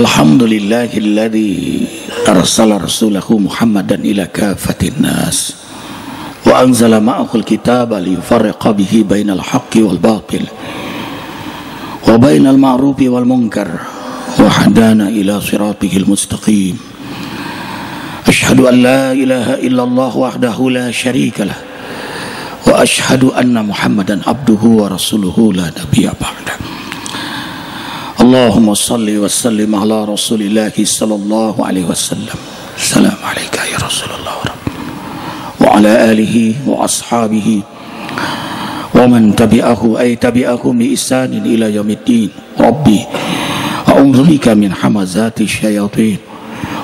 Alhamdulillahilladzi arsala rasulahu Muhammadan ila kafatin nas wa anzala ma'ahul kitaba liyufarriqa bihi bainal haqqi wal batil wa bainal ma'rufi wal munkar wa hadana ila siratihil mustaqim. Ashhadu an la ilaha illallah wahdahu la syarika lah wa ashhadu anna Muhammadan abduhu wa rasuluhu la nabiyya ba'da. Allahumma salli wa sallim ala rasulillahi sallallahu alaihi wasallam. Assalamu alayka ya Rasulullah wa ala alihi wa ashabihi wa man tabi'ahu ay tabi'ahum bi ihsanin ila yaumiddin. Rabbi a'udzu bika min hamazati syayatin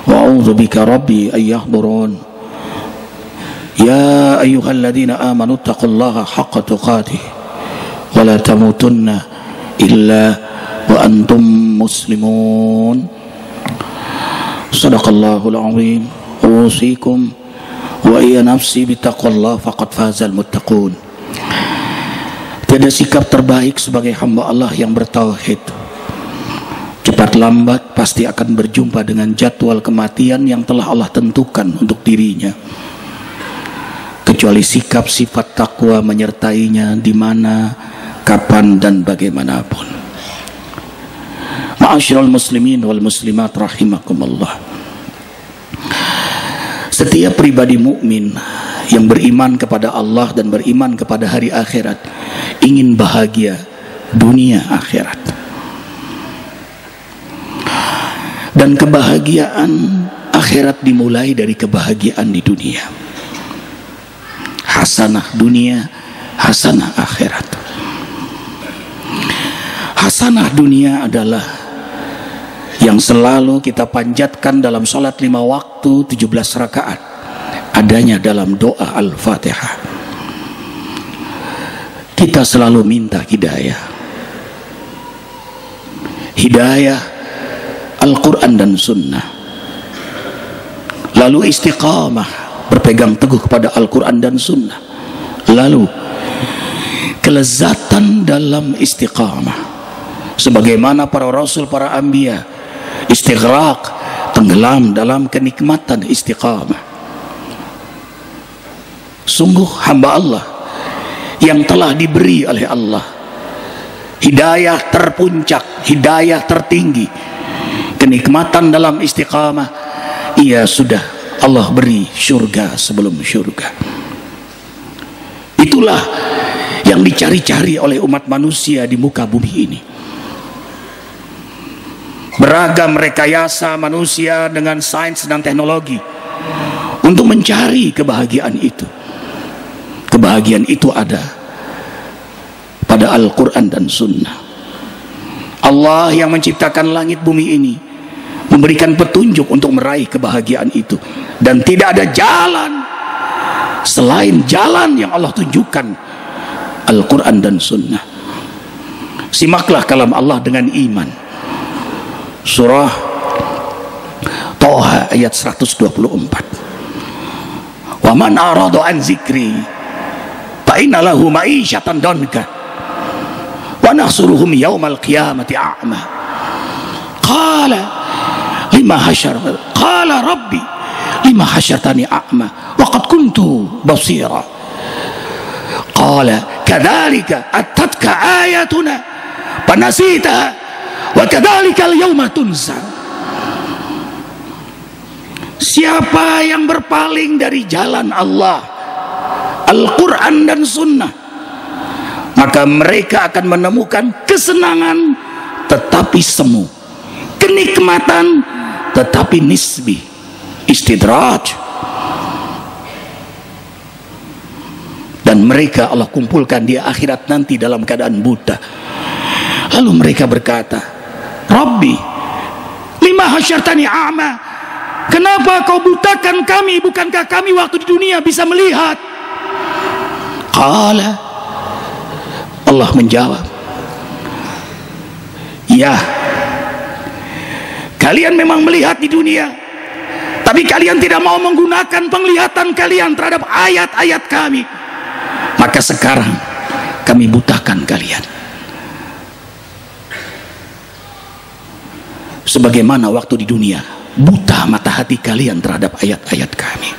wa a'udzu bika rabbi ay yahdurun. Ya ayyuhalladzina amanu taqullaha haqqa tuqatih wa la tamutunna illa wa antum muslimun. Sadaqallahul azim. Usikum wa iya nafsi bittaqwallah faqad fazal muttaqun. Tiada sikap terbaik sebagai hamba Allah yang bertauhid. Cepat lambat pasti akan berjumpa dengan jadwal kematian yang telah Allah tentukan untuk dirinya, kecuali sikap sifat takwa menyertainya di mana, kapan dan bagaimanapun. Ma'asyiral muslimin wal muslimat rahimakumullah. Setiap pribadi mukmin yang beriman kepada Allah dan beriman kepada hari akhirat ingin bahagia dunia akhirat. Dan kebahagiaan akhirat dimulai dari kebahagiaan di dunia. Hasanah dunia, hasanah akhirat. Hasanah dunia adalah yang selalu kita panjatkan dalam sholat 5 waktu 17 rakaat, adanya dalam doa Al-Fatihah. Kita selalu minta hidayah, hidayah Al-Quran dan Sunnah, lalu istiqamah berpegang teguh kepada Al-Quran dan Sunnah, lalu kelezatan dalam istiqamah sebagaimana para rasul, para anbiya istighraq, tenggelam dalam kenikmatan istiqamah. Sungguh hamba Allah yang telah diberi oleh Allah hidayah terpuncak, hidayah tertinggi, kenikmatan dalam istiqamah. Ia sudah Allah beri surga sebelum surga. Itulah yang dicari-cari oleh umat manusia di muka bumi ini. Beragam rekayasa manusia dengan sains dan teknologi untuk mencari kebahagiaan itu. Kebahagiaan itu ada pada Al-Quran dan Sunnah. Allah yang menciptakan langit bumi ini memberikan petunjuk untuk meraih kebahagiaan itu, dan tidak ada jalan selain jalan yang Allah tunjukkan, Al-Quran dan Sunnah. Simaklah kalam Allah dengan iman. Surah Toha ayat 124. Wa man arada an zikri fa inna lahu ma'isyatan danka wa nahsuruhum yaumal qiyamati a'ma. Qala lima hasyar, qala rabbi lima hasyartani a'ma wa qad kuntu basira. Qala kadzalika atatka ayatuna fanasitaha wa kadzalikal yauma tunsa. Siapa yang berpaling dari jalan Allah, Al-Quran dan Sunnah, maka mereka akan menemukan kesenangan tetapi semu, kenikmatan tetapi nisbi, istidraj. Dan mereka Allah kumpulkan di akhirat nanti dalam keadaan buta. Lalu mereka berkata, Rabbi lima hasyartani a'ma, kenapa kau butakan kami? Bukankah kami waktu di dunia bisa melihat? Qala, Allah menjawab, ya, kalian memang melihat di dunia, tapi kalian tidak mau menggunakan penglihatan kalian terhadap ayat-ayat kami, maka sekarang kami butakan kalian. sebagaimana waktu di dunia buta mata hati kalian terhadap ayat-ayat kami.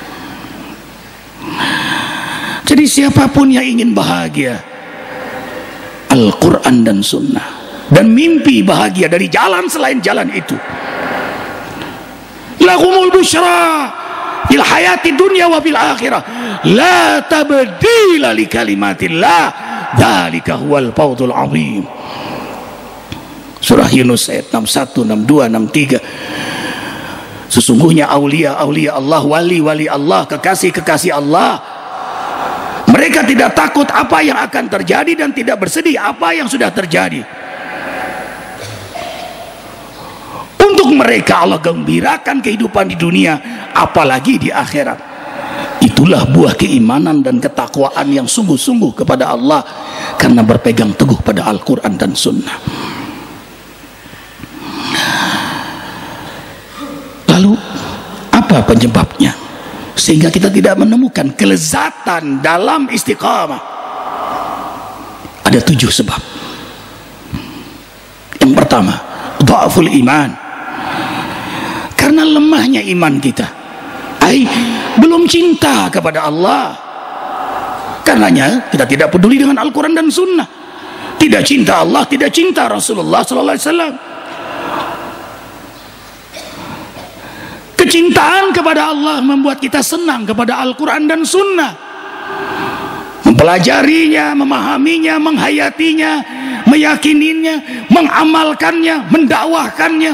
Jadi siapapun yang ingin bahagia, Al-Quran dan Sunnah, dan mimpi bahagia dari jalan selain jalan itu, lahumul busyra fil hayati dunya wa fil akhirah la tabdila li kalimatillah dzalika huwal fawzul azim. Surah Yunus ayat 61, 62, 63. Sesungguhnya aulia-aulia Allah, wali-wali Allah, kekasih-kekasih Allah, mereka tidak takut apa yang akan terjadi dan tidak bersedih apa yang sudah terjadi. Untuk mereka Allah gembirakan kehidupan di dunia, apalagi di akhirat. Itulah buah keimanan dan ketakwaan yang sungguh-sungguh kepada Allah, karena berpegang teguh pada Al-Quran dan Sunnah. Lalu apa penyebabnya sehingga kita tidak menemukan kelezatan dalam istiqamah? Ada 7 sebab. Yang pertama, dha'ful iman, karena lemahnya iman kita. Belum cinta kepada Allah, karenanya kita tidak peduli dengan Al-Quran dan Sunnah. Tidak cinta Allah, tidak cinta Rasulullah SAW. Kecintaan kepada Allah membuat kita senang kepada Al-Quran dan Sunnah, mempelajarinya, memahaminya, menghayatinya, meyakininya, mengamalkannya, mendakwahkannya.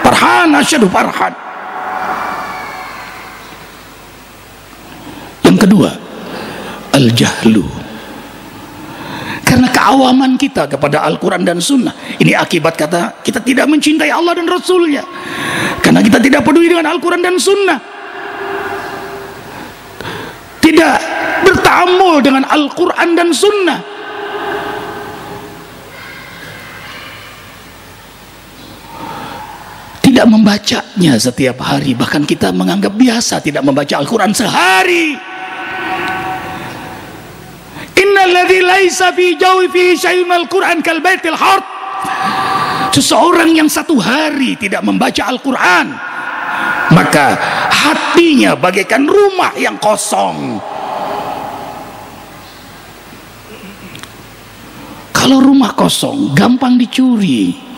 Farhan asyadu farhan. Yang kedua, al-jahlu, karena keawaman kita kepada Al-Quran dan Sunnah. Ini akibat kata kita tidak mencintai Allah dan Rasulnya, karena kita tidak peduli dengan Al-Quran dan Sunnah, tidak bertaamul dengan Al-Quran dan Sunnah. Tidak membacanya setiap hari, bahkan kita menganggap biasa tidak membaca Al-Quran sehari. Innalladzi laisa fi jawfi syai'un al-Qur'an kal baitil hard. Seseorang yang satu hari tidak membaca Al-Quran, maka hatinya bagaikan rumah yang kosong. Kalau rumah kosong gampang dicuri.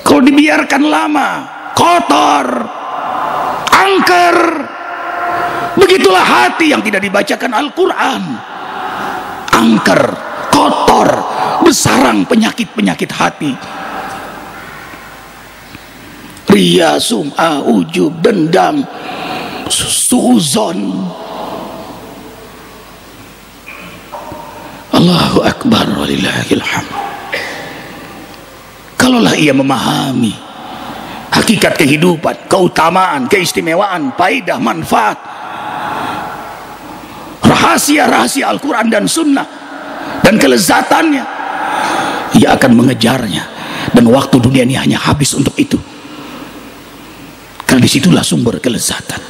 Kalau dibiarkan lama, kotor, angker. Begitulah hati yang tidak dibacakan Al-Quran. Angker, kotor, bersarang penyakit-penyakit hati. Riya, sum'ah, ujub, dendam, suuzon. Allahu Akbar walillahil hamd. Kalaulah ia memahami hakikat kehidupan, keutamaan, keistimewaan, faedah, manfaat, rahasia-rahasia Al-Quran dan Sunnah, dan kelezatannya, ia akan mengejarnya, dan waktu dunia ini hanya habis untuk itu, karena disitulah sumber kelezatan.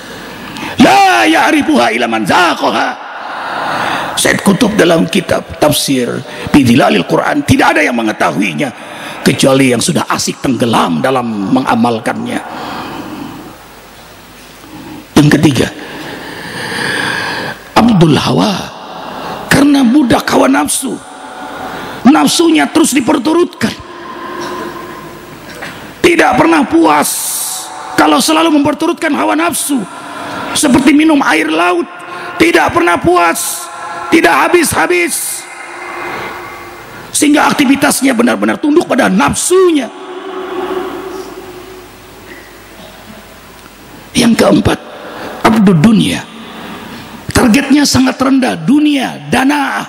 La ya'rifuha illa man zaqaha. Said Qutb dalam kitab tafsir Bidhilalil Quran, tidak ada yang mengetahuinya kecuali yang sudah asik tenggelam dalam mengamalkannya. Yang ketiga, Abdul Hawa, karena budak hawa nafsu, nafsunya terus diperturutkan, tidak pernah puas kalau selalu memperturutkan hawa nafsu, seperti minum air laut, tidak pernah puas, tidak habis-habis, sehingga aktivitasnya benar-benar tunduk pada nafsunya. Yang keempat, abdud dunia, targetnya sangat rendah, dunia, dana,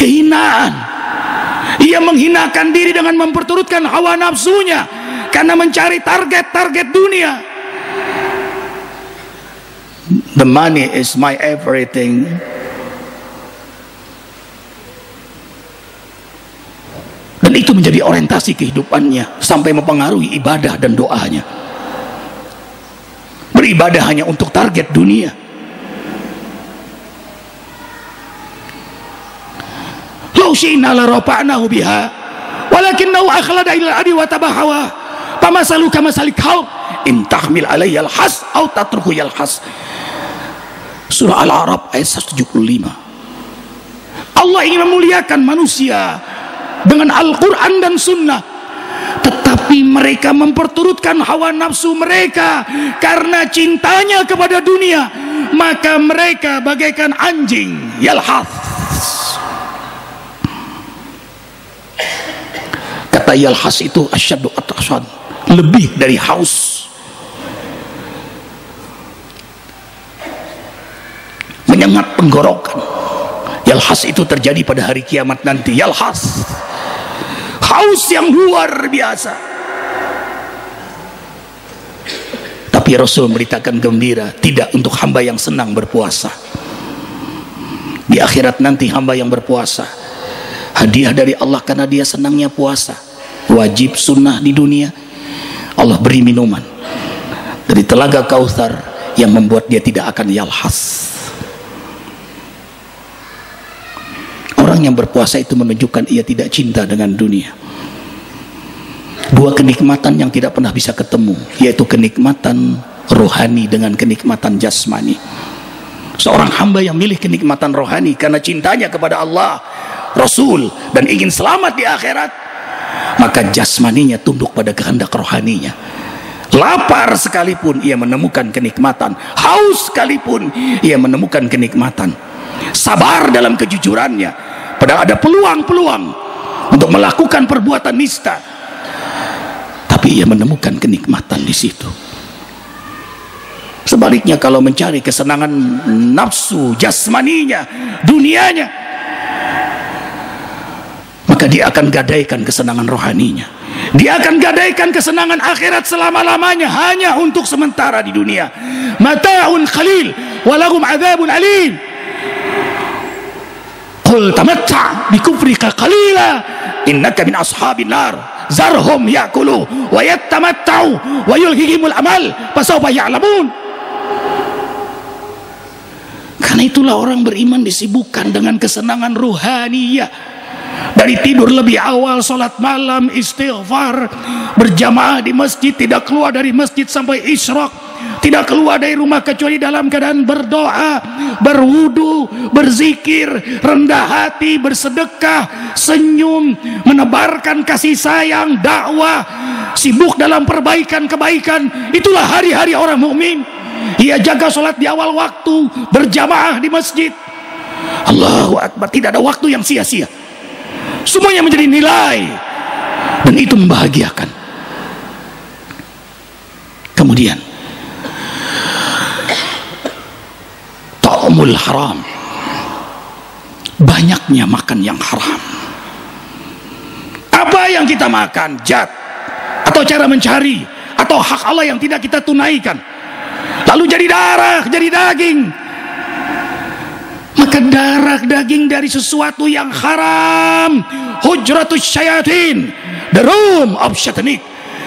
kehinaan. Ia menghinakan diri dengan memperturutkan hawa nafsunya karena mencari target-target dunia. The money is my everything. Dan itu menjadi orientasi kehidupannya sampai mempengaruhi ibadah dan doanya. Beribadah hanya untuk target dunia. Law syi'na la rafa'nahu biha walakinnahu akhlada ila al-ardi wa tabahawa Pamasaluka masalik kau in tahmil alaihi yalhas au tatruku yalhas. Surah Al-A'raf ayat 175. Allah ingin memuliakan manusia dengan Al-Quran dan Sunnah, tetapi mereka memperturutkan hawa nafsu mereka karena cintanya kepada dunia, maka mereka bagaikan anjing yalhas. Kata yalhas itu asyaddu atasan, lebih dari haus, menyengat tenggorokan. Yalhas itu terjadi pada hari kiamat nanti. Yalhas, haus yang luar biasa. Tapi Rasul memberitakan gembira, tidak untuk hamba yang senang berpuasa. Di akhirat nanti hamba yang berpuasa, hadiah dari Allah karena dia senangnya puasa, wajib sunnah di dunia, Allah beri minuman dari telaga Kautsar yang membuat dia tidak akan yalhas. Orang yang berpuasa itu menunjukkan ia tidak cinta dengan dunia. Dua kenikmatan yang tidak pernah bisa ketemu, yaitu kenikmatan rohani dengan kenikmatan jasmani. Seorang hamba yang milih kenikmatan rohani karena cintanya kepada Allah, Rasul, dan ingin selamat di akhirat, maka jasmaninya tunduk pada kehendak rohaninya. Lapar sekalipun ia menemukan kenikmatan, haus sekalipun ia menemukan kenikmatan. Sabar dalam kejujurannya, padahal ada peluang-peluang untuk melakukan perbuatan nista, tapi ia menemukan kenikmatan di situ. Sebaliknya kalau mencari kesenangan nafsu jasmaninya, dunianya, maka dia akan gadaikan kesenangan rohaninya. Dia akan gadaikan kesenangan akhirat selama-lamanya hanya untuk sementara di dunia. Mata'un qalil walahum adzabun alim. Qul tamatta' bi kufrika qalila innaka min ashabin nar zarhum ya'kulu wa yattamatta'u wa yulhihimul amal fasawfa ya'lamun. Karena itulah orang beriman disibukkan dengan kesenangan ruhaniyah. Dari tidur lebih awal, sholat malam, istighfar, berjamaah di masjid, tidak keluar dari masjid sampai isyraq, tidak keluar dari rumah kecuali dalam keadaan berdoa, berwudu, berzikir, rendah hati, bersedekah, senyum, menebarkan kasih sayang, dakwah, sibuk dalam perbaikan-kebaikan. Itulah hari-hari orang mukmin. Ia jaga sholat di awal waktu, berjamaah di masjid. Allahu Akbar, tidak ada waktu yang sia-sia. Semuanya menjadi nilai, dan itu membahagiakan. Kemudian ta'amul haram, banyaknya makan yang haram. Apa yang kita makan, jat atau cara mencari atau hak Allah yang tidak kita tunaikan, lalu jadi darah, jadi daging. Maka darah daging dari sesuatu yang haram, hujratus syayatin, the room of syaitan.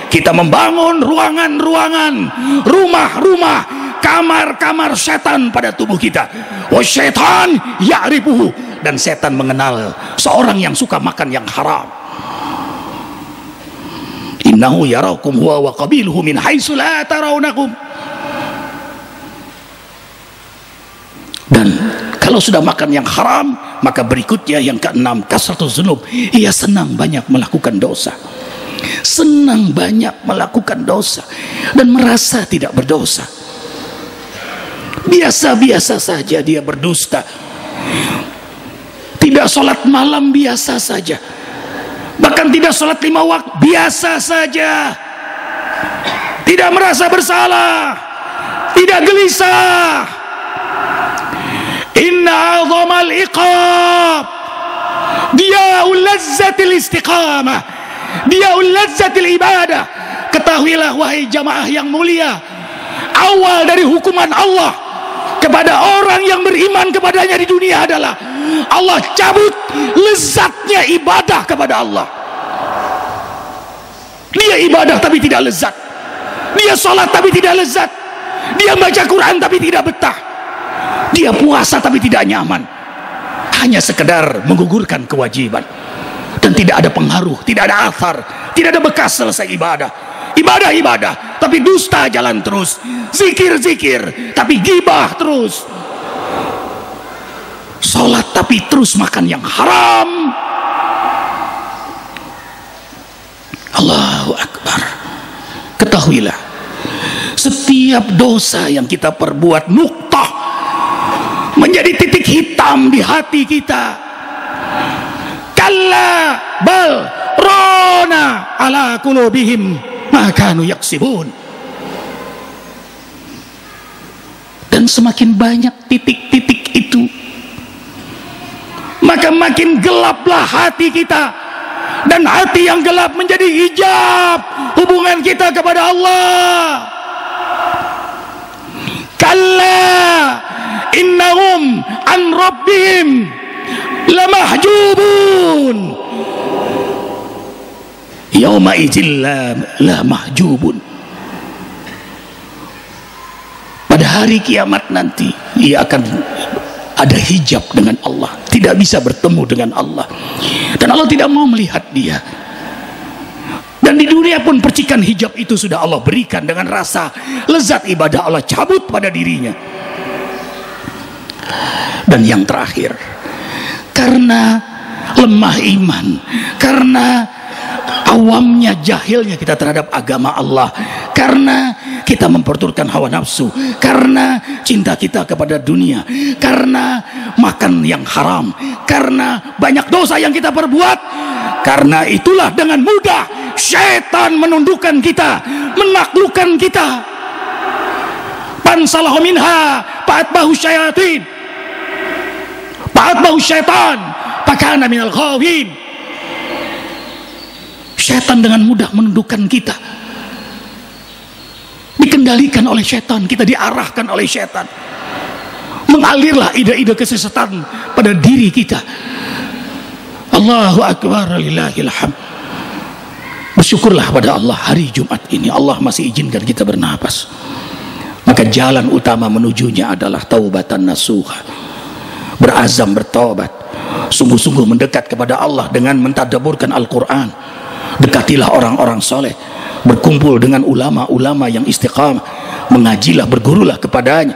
Kita membangun ruangan-ruangan, rumah-rumah, kamar-kamar setan pada tubuh kita. Wasyaitan ya'rifuhu, dan setan mengenal seorang yang suka makan yang haram. Innahu yarakum huwa wa qabiluhu min haitsu la tarawnakum. Dan kalau sudah makan yang haram, maka berikutnya yang keenam, kasratus dzunub. Ia senang banyak melakukan dosa. Senang banyak melakukan dosa dan merasa tidak berdosa. Biasa-biasa saja dia berdusta. Tidak sholat malam, biasa saja. Bahkan tidak sholat 5 waktu, biasa saja. Tidak merasa bersalah, tidak gelisah. Inna azamal iqab diya'ul lazzatil istiqamah, diya'ul lazzatil ibadah. Ketahuilah wahai jamaah yang mulia, awal dari hukuman Allah kepada orang yang beriman kepadanya di dunia adalah Allah cabut lezatnya ibadah kepada Allah. Dia ibadah tapi tidak lezat, dia sholat tapi tidak lezat, dia baca Quran tapi tidak betah, dia puasa tapi tidak nyaman, hanya sekedar menggugurkan kewajiban, dan tidak ada pengaruh, tidak ada athar, tidak ada bekas selesai ibadah. ibadah-ibadah tapi dusta jalan terus, zikir-zikir tapi gibah terus, sholat tapi terus makan yang haram. Allahu Akbar. Ketahuilah, setiap dosa yang kita perbuat nuktah, menjadi titik hitam di hati kita. Kalla bal rona ala qulubihim ma kanu yaksibun. Dan semakin banyak titik-titik itu, maka makin gelaplah hati kita. Dan hati yang gelap menjadi hijab hubungan kita kepada Allah. Kalla innahum an rabbihim lamahjubun yauma idzil la mahjubun. Pada hari kiamat nanti ia akan ada hijab dengan Allah, tidak bisa bertemu dengan Allah, dan Allah tidak mau melihat dia. Dan di dunia pun percikan hijab itu sudah Allah berikan, dengan rasa lezat ibadah Allah cabut pada dirinya. Dan yang terakhir, karena lemah iman, karena awamnya, jahilnya kita terhadap agama Allah, karena kita memperturutkan hawa nafsu, karena cinta kita kepada dunia, karena makan yang haram, karena banyak dosa yang kita perbuat, karena itulah dengan mudah syaitan menundukkan kita, menaklukkan kita. Pansalahu minha fa'atbahu syayatin, fa'atbahu syaitan fakana minal ghawin. Syaitan dengan mudah menundukkan kita, dikendalikan oleh syaitan, kita diarahkan oleh syaitan, mengalirlah ide-ide kesesatan pada diri kita. Allahu Akbar, lillahil hamd. Bersyukurlah pada Allah, hari Jumat ini Allah masih izinkan kita bernapas, maka jalan utama menujunya adalah taubatan nasuha, berazam bertobat, sungguh-sungguh mendekat kepada Allah dengan mentadabburkan Al-Quran. Dekatilah orang-orang soleh, berkumpul dengan ulama-ulama yang istiqamah, mengajilah, bergurulah kepadanya,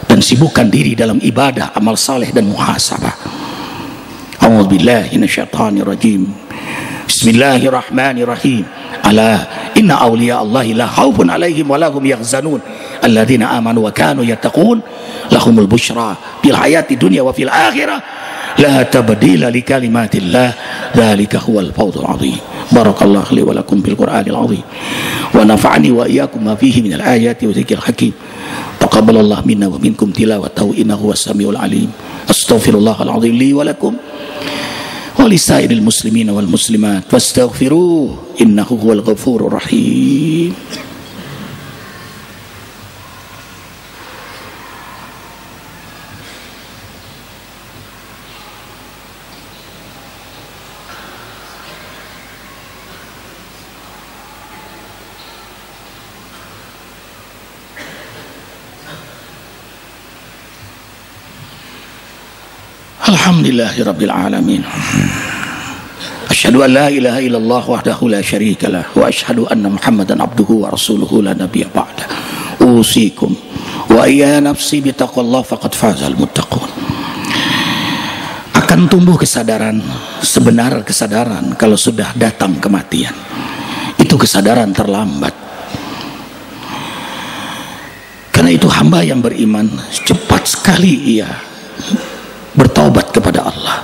dan sibukkan diri dalam ibadah, amal saleh dan muhasabah. A'udzubillahi minasyaitonirrajim. Bismillahirrahmanirrahim. Ala inna awliya Allahi la khaufun alaihim wa lahum yahzanun alladzina amanu wa kanu yattaqun lahumul busyra fil hayati dunya wa fil akhirah la tabdila li kalimatillah dzalika huwal fawzul azim. Barakallahu li wa lakum bil Qur'anil azim wa nafa'ani wa iyyakum ma fihi minal ayati wa dzikril hakim. Taqabbalallahu minna wa minkum tilawatahu innahu was-sami'ul alim. Astaghfirullahal azim li wa lakum wa lisairil muslimina wal muslimat fastaghfiruhu innahu huwal ghafurur rahim. Alhamdulillahi Rabbil Alamin. Asyhadu an la ilaha illallah wahdahu la syarika lah, wa asyhadu anna Muhammadan abduhu wa rasuluhu la nabiyya ba'da. Usikum wa iya nafsi bitaqwallah faqad fazal muttaqun. Akan tumbuh kesadaran, sebenar kesadaran kalau sudah datang kematian. Itu kesadaran terlambat. Karena itu hamba yang beriman cepat sekali ia bertaubat kepada Allah,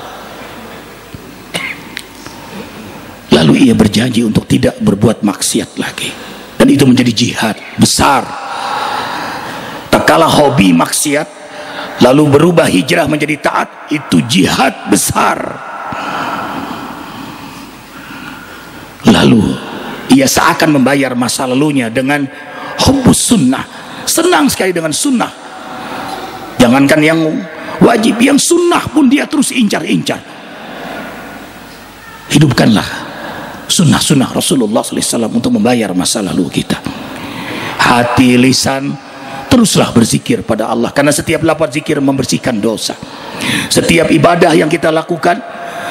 lalu ia berjanji untuk tidak berbuat maksiat lagi, dan itu menjadi jihad besar. Tak kalah hobi maksiat lalu berubah hijrah menjadi taat, itu jihad besar. Lalu ia seakan membayar masa lalunya dengan hubbus sunnah, senang sekali dengan sunnah, jangankan yang wajib, yang sunnah pun dia terus incar-incar. Hidupkanlah sunnah-sunnah Rasulullah SAW untuk membayar masa lalu kita. Hati, lisan, teruslah berzikir pada Allah, karena setiap lafaz zikir membersihkan dosa. Setiap ibadah yang kita lakukan,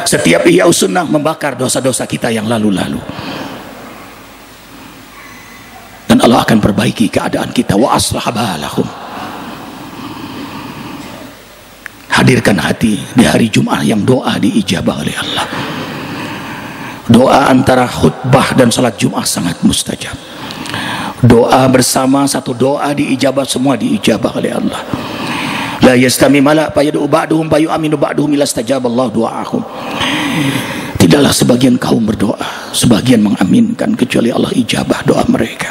setiap ihya sunnah membakar dosa-dosa kita yang lalu-lalu. dan Allah akan perbaiki keadaan kita. Wa aslaha balahum. Hadirkan hati di hari Jumat yang doa diijabah oleh Allah. Doa antara khutbah dan salat Jumat sangat mustajab. Doa bersama satu doa diijabah, semua diijabah oleh Allah. La yastami malak fayad'u ba'duhum fayu'minu ba'duhum ila istajaballahu du'ahum. Tidaklah sebagian kaum berdoa, sebagian mengaminkan, kecuali Allah ijabah doa mereka.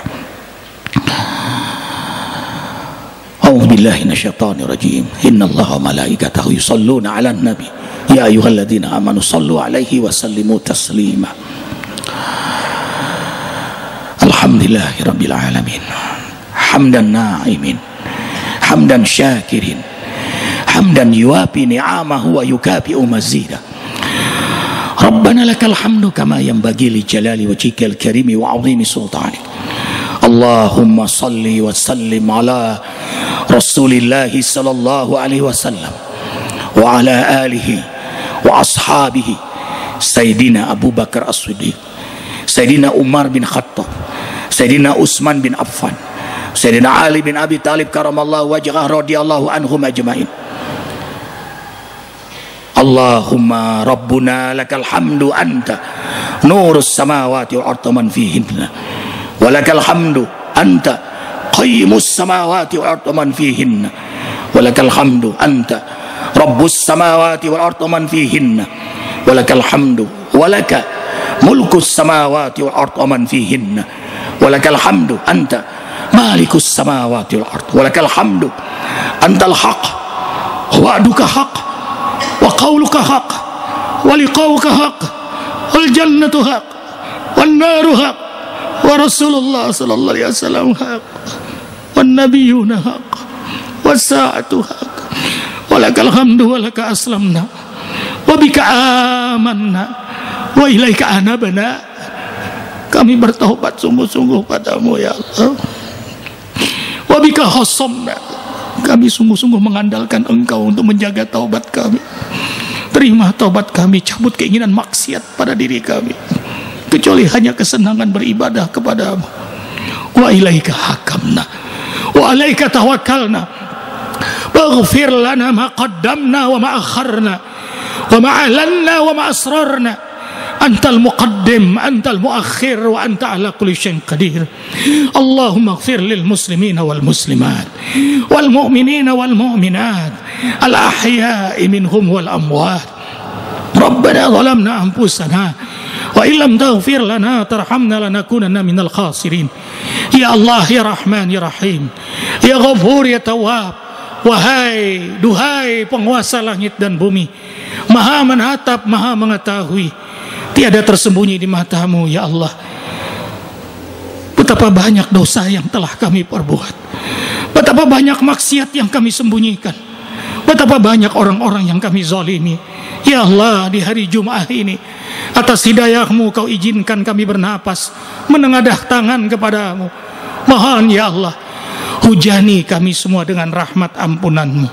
A'udzubillahi minasyaitonir rajim. Innallaha wa malaikatahu yusholluna 'alan nabi. Ya ayyuhalladzina amanu shallu 'alaihi wa sallimu taslima. Alhamdulillahirabbil alamin. Hamdan na'imin. Hamdan syakirin. Hamdan yuwafi ni'amahu wa yukafi'u mazidah. Rabbana lakal hamdu kama yanbaghi li jalali wajhikal karimi wa 'azimi sultanik. Allahumma salli wa sallim ala Rasulillah sallallahu alaihi wasallam wa ala alihi wa ashabihi Sayyidina Abu Bakar As-Siddiq, Sayyidina Umar bin Khattab, Sayyidina Utsman bin Affan, Sayyidina Ali bin Abi Talib karamallahu wajhah radhiyallahu anhum ajmain. Allahumma rabbuna lakal hamdu anta nurus samawati wal ardi man fihinna wa lakal hamdu anta qayyimus samawati wal ardi man fihinna wa lakal hamdu anta rabbus samawati wal ardi man fihinna wa lakal hamdu wa laka mulkus samawati wal ardi man fihinna wa lakal hamdu anta malikus samawati wal ardi wa lakal hamdu antal haq wa'duka haq wa qawluka haq wa liqa'uka haq wal jannatu haq wan naru haq wa rasulullah sallallahu alaihi wasallam haq wan nabiyuna haq was sa'atu haq wa lakal hamdu wa laka aslamna wa bika amanna wa ilaika anabna. Kami bertaubat sungguh-sungguh padamu ya Allah. Wa bika khasamna. Kami sungguh-sungguh mengandalkan Engkau untuk menjaga taubat kami. Terima taubat kami, cabut keinginan maksiat pada diri kami, kecuali hanya kesenangan beribadah kepadamu. Wa ilaika hakamna wa alaika tawakkalna waghfir lana ma qaddamna wa ma akharna wa ma alanna wa ma asrarna. Antal muqaddim, antal muakhir, wa anta ala kulli syai'in qadir. Allahumma ighfir lil muslimina wal muslimat wal mu'minina wal mu'minat al ahya'i minhum wal amwat. Rabbana zalamna anfusana wa illam taghfir lana tarhamna lanakunanna minal khasirin. Ya Allah, ya Rahman, ya Rahim, ya Ghafur, ya Tawwab. Wahai, duhai penguasa langit dan bumi, maha menatap, maha mengetahui, tiada tersembunyi di matamu ya Allah. Betapa banyak dosa yang telah kami perbuat, betapa banyak maksiat yang kami sembunyikan, betapa banyak orang-orang yang kami zalimi. Ya Allah, di hari Jumat ini atas hidayah-Mu Kau izinkan kami bernapas, menengadah tangan kepadamu. Mohon ya Allah, hujani kami semua dengan rahmat ampunan-Mu.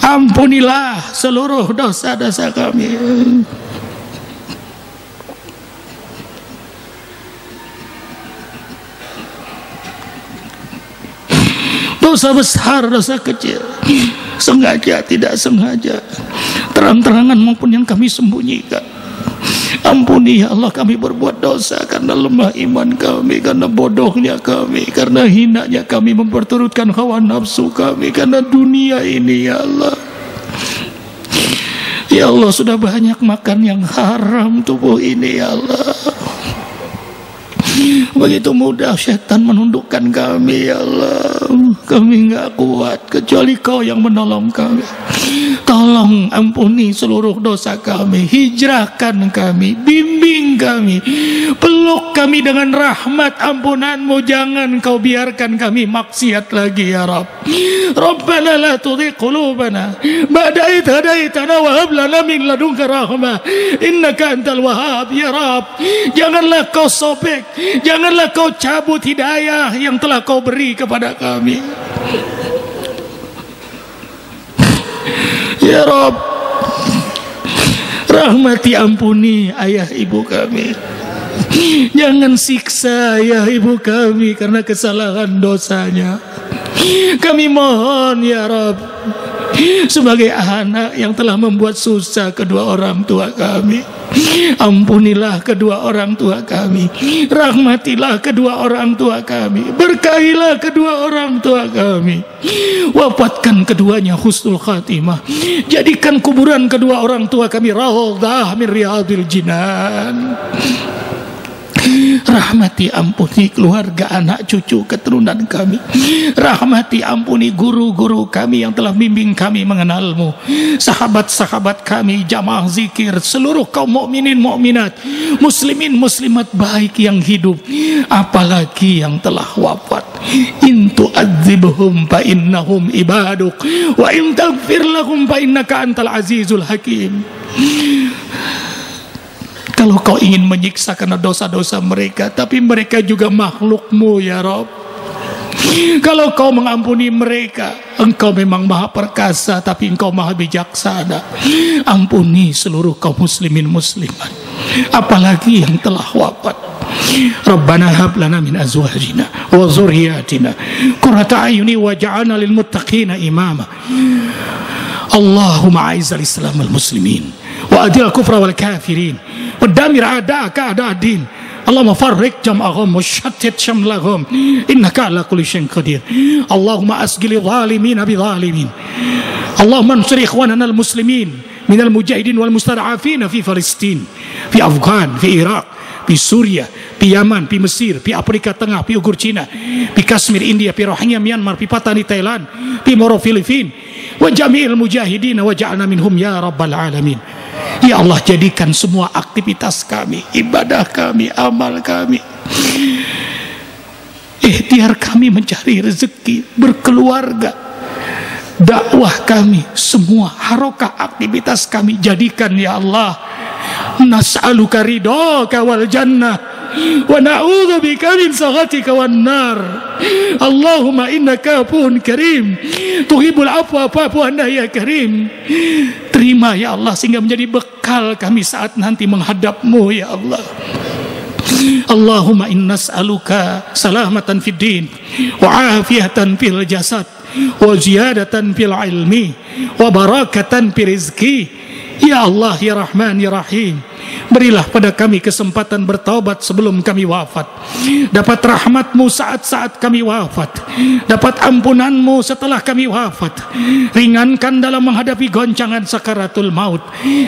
Ampunilah seluruh dosa-dosa kami. Dosa besar, dosa kecil, sengaja, tidak sengaja, terang-terangan maupun yang kami sembunyikan. Ampuni ya Allah, kami berbuat dosa karena lemah iman kami, karena bodohnya kami, karena hinanya kami memperturutkan hawa nafsu kami, karena dunia ini ya Allah. Ya Allah, sudah banyak makan yang haram tubuh ini ya Allah. Begitu mudah setan menundukkan kami ya Allah. Kami nggak kuat kecuali Kau yang menolong kami. Tolong ampuni seluruh dosa kami, hijrahkan kami, bimbing kami, peluk kami dengan rahmat ampunan-Mu. Jangan Kau biarkan kami maksiat lagi ya Rabb. Rabbana la tuzigh qulubana ba'da idh hadaitana wa hab lana min ladunka rahmah innaka antal wahhab. Ya Rabb, janganlah Kau sobek, janganlah Kau cabut hidayah yang telah Kau beri kepada kami. Ya Rabb, rahmati ampuni ayah ibu kami, Jangan siksa ya ibu kami karena kesalahan dosanya. Kami mohon ya Rabb, sebagai anak yang telah membuat susah kedua orang tua kami, ampunilah kedua orang tua kami, rahmatilah kedua orang tua kami, berkahilah kedua orang tua kami, wafatkan keduanya husnul khatimah, jadikan kuburan kedua orang tua kami raudhah min riyadil jinan. Rahmati ampuni keluarga, anak cucu keturunan kami. Rahmati ampuni guru-guru kami yang telah bimbing kami mengenalmu, sahabat-sahabat kami, jamaah zikir, seluruh kaum mukminin mukminat, muslimin muslimat baik yang hidup, apalagi yang telah wafat. In tu'adzibhum fa innahum ibaduk wa in taghfir lahum fa innaka antal azizul hakim. Kalau kau ingin menyiksa karena dosa-dosa mereka, tapi mereka juga makhlukmu ya Rabb. Kalau kau mengampuni mereka, engkau memang maha perkasa, tapi engkau maha bijaksana. Ampuni seluruh kaum muslimin muslimat, apalagi yang telah wafat. Rabbana hab lana min azwajina wa zurriyatina qurrata a'yuni waj'alna lil muttaqina imama. Allahumma a'izzal islam wal muslimin wa adil kufra wal kafirin ودمر أعداءك أعداء الدين. اللهم فرق جمعهم وشتت شملهم إنك على كل شيء قدير. اللهم أسقل الظالمين بظالمين. اللهم انصر إخواننا المسلمين من المجاهدين والمستضعفين في فلسطين، في أفغان، في العراق، في سوريا، في Yaman, في Mesir, في Afrika Tengah, في Uighur Cina, في Kashmir India, في Rohingya Myanmar, في Patani Thailand, في Moro Filipina, wa jami'il mujahidin waj'alna minhum ya rabbal alamin. Ya Allah, jadikan semua aktivitas kami, ibadah kami, amal kami, ikhtiar kami mencari rezeki, berkeluarga, dakwah kami, semua harokah aktivitas kami, jadikan ya Allah, nas'aluka ridhaka wal jannah wa na'udzubika min sakhatika wan nar. Allahumma innaka afuwun karim tuhibbul afwa fa'fu anna ya karim. Terima ya Allah, sehingga menjadi bekal kami saat nanti menghadapmu ya Allah. Allahumma inna nas'aluka salamatan fid din wa afiyatan fil jasad wa ziyadatan fil ilmi wa barakatan fil rizki. Ya Allah ya Rahman ya Rahim, berilah pada kami kesempatan bertaubat sebelum kami wafat, dapat rahmatmu saat-saat kami wafat, dapat ampunanmu setelah kami wafat, ringankan dalam menghadapi goncangan sakaratul maut.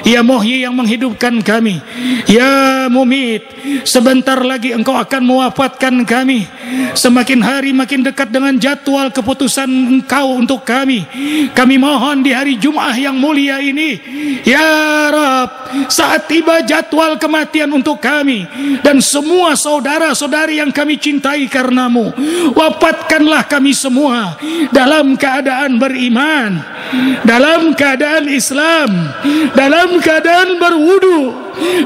Ya Muhyi yang menghidupkan kami, ya Mumit, sebentar lagi engkau akan mewafatkan kami. Semakin hari makin dekat dengan jadwal keputusan engkau untuk kami. Kami mohon di hari Jumat yang mulia ini, ya Rabb, saat tiba jadwal kematian untuk kami dan semua saudara-saudari yang kami cintai karenamu, wafatkanlah kami semua dalam keadaan beriman, dalam keadaan Islam, dalam keadaan berwudu,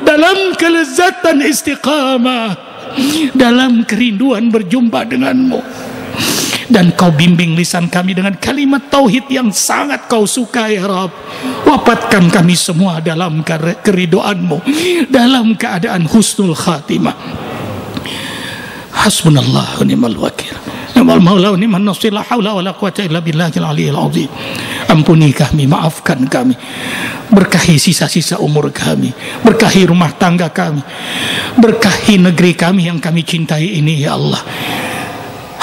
dalam kelezatan istiqamah, dalam kerinduan berjumpa denganmu. Dan kau bimbing lisan kami dengan kalimat tauhid yang sangat kau suka ya Rabb. Wafatkan kami semua dalam keridoanmu, dalam keadaan husnul khatimah. Hasbunallah wa ni'mal wakil, ni'mal maula wa ni'man nasir, la haula wa la quwwata illa billahil aliyyil azim. Ampuni kami, maafkan kami, berkahi sisa-sisa umur kami, berkahi rumah tangga kami, berkahi negeri kami yang kami cintai ini ya Allah.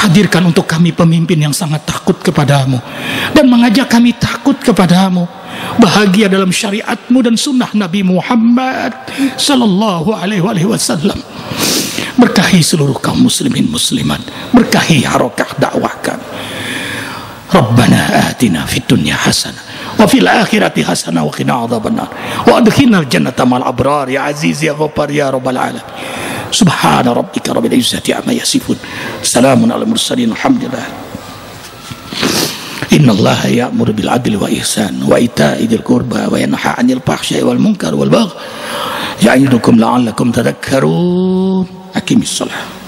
Hadirkan untuk kami pemimpin yang sangat takut kepadamu dan mengajak kami takut kepadamu, bahagia dalam syariatmu dan sunnah Nabi Muhammad sallallahu alaihi wasallam. Berkahi seluruh kaum muslimin muslimat, berkahi harokah dakwah kami. Rabbana atina fid dunya hasanah wa fil akhirati hasanah wa qina adzabannar wa adkhilnal jannata ma'al abrar ya aziz ya ghaffar ya rabbal alamin. Subhana rabbika rabbil izzati amma yasifun, salamun alal mursalin, alhamdulillah. Innallaha ya'muru bil adli wa ihsan wa ita'i dzil qurba wa yanha 'anil fahsya'i wal munkar wal baghi ya'idukum la'allakum tadhakkarun. Aqimis shalah.